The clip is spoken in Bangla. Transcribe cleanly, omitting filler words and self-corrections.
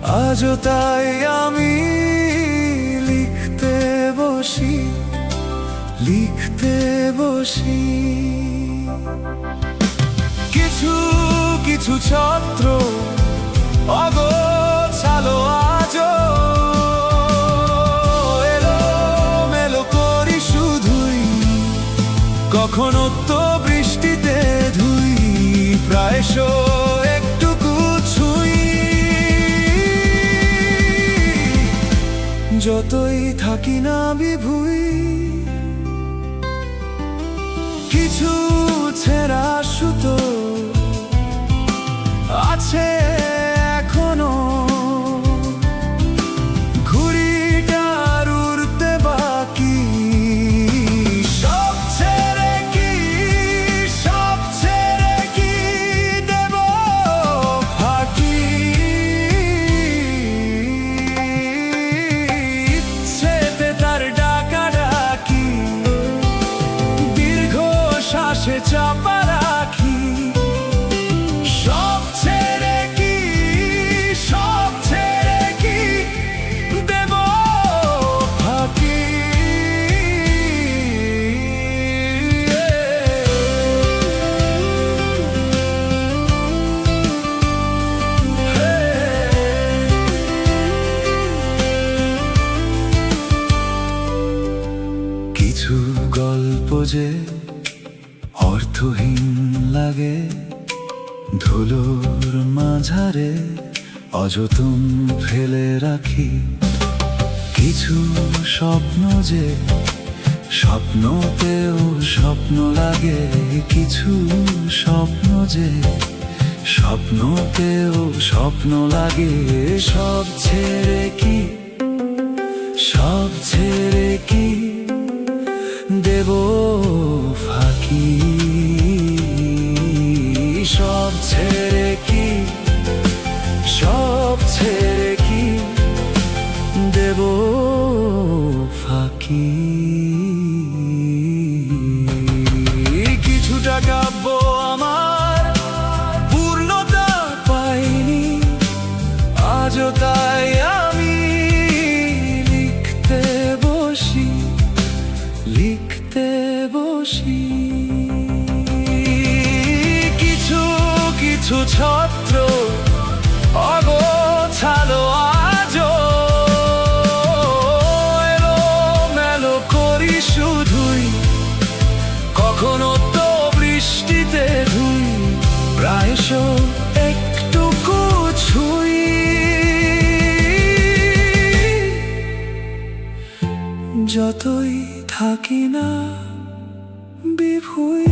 আজও তাই আমি লিখতে বসি, লিখতে বসি। কিছু কিছু ছত্র অগোছালো আজও এলোমেলো করি শুধুই, কখনো তো বৃষ্টিতে ধুই, প্রায়শ একটুকু ছুঁই। যতই থাকি না বিভুই, কিছু ছেঁড়া সুতো আছে এখনো, ঘুড়িটার উড়তে বাকি। সব ছেড়ে কি, সব ছেড়ে কি দেব ফাঁকি? ইচ্ছেতে তার ডাকা ডাকি, দীর্ঘ শ্বাসে চাপা রাখি। সব ছেড়ে কি, সব ছেড়ে কি দেব ফাঁকি? কিছু গল্প যে অর্থহীন লাগে, ধুলোর মাঝারে অযতন ফেলে রাখি। কিছু স্বপ্ন যে স্বপ্নতেও স্বপ্ন লাগে, কিছু স্বপ্ন যে স্বপ্নতেও স্বপ্ন লাগে। সব ছেড়ে কি, সব ছেড়ে কি দেব ফাঁকি? সব ছেড়ে কি, সব ছেড়ে কি দেব ফাঁকি? কিছুটা কাব্য আমার পূর্ণতা পাইনি, আজও তাই আমি লিখতে বসি, লিখতে বসি। কিছু কিছু ছত্র অগোছালো আজও এলোমেলো করি শুধুই, কখনো তো বৃষ্টিতে ধুই, প্রায়শ একটুকু ছুঁই। যতই থাকি না বিভুই।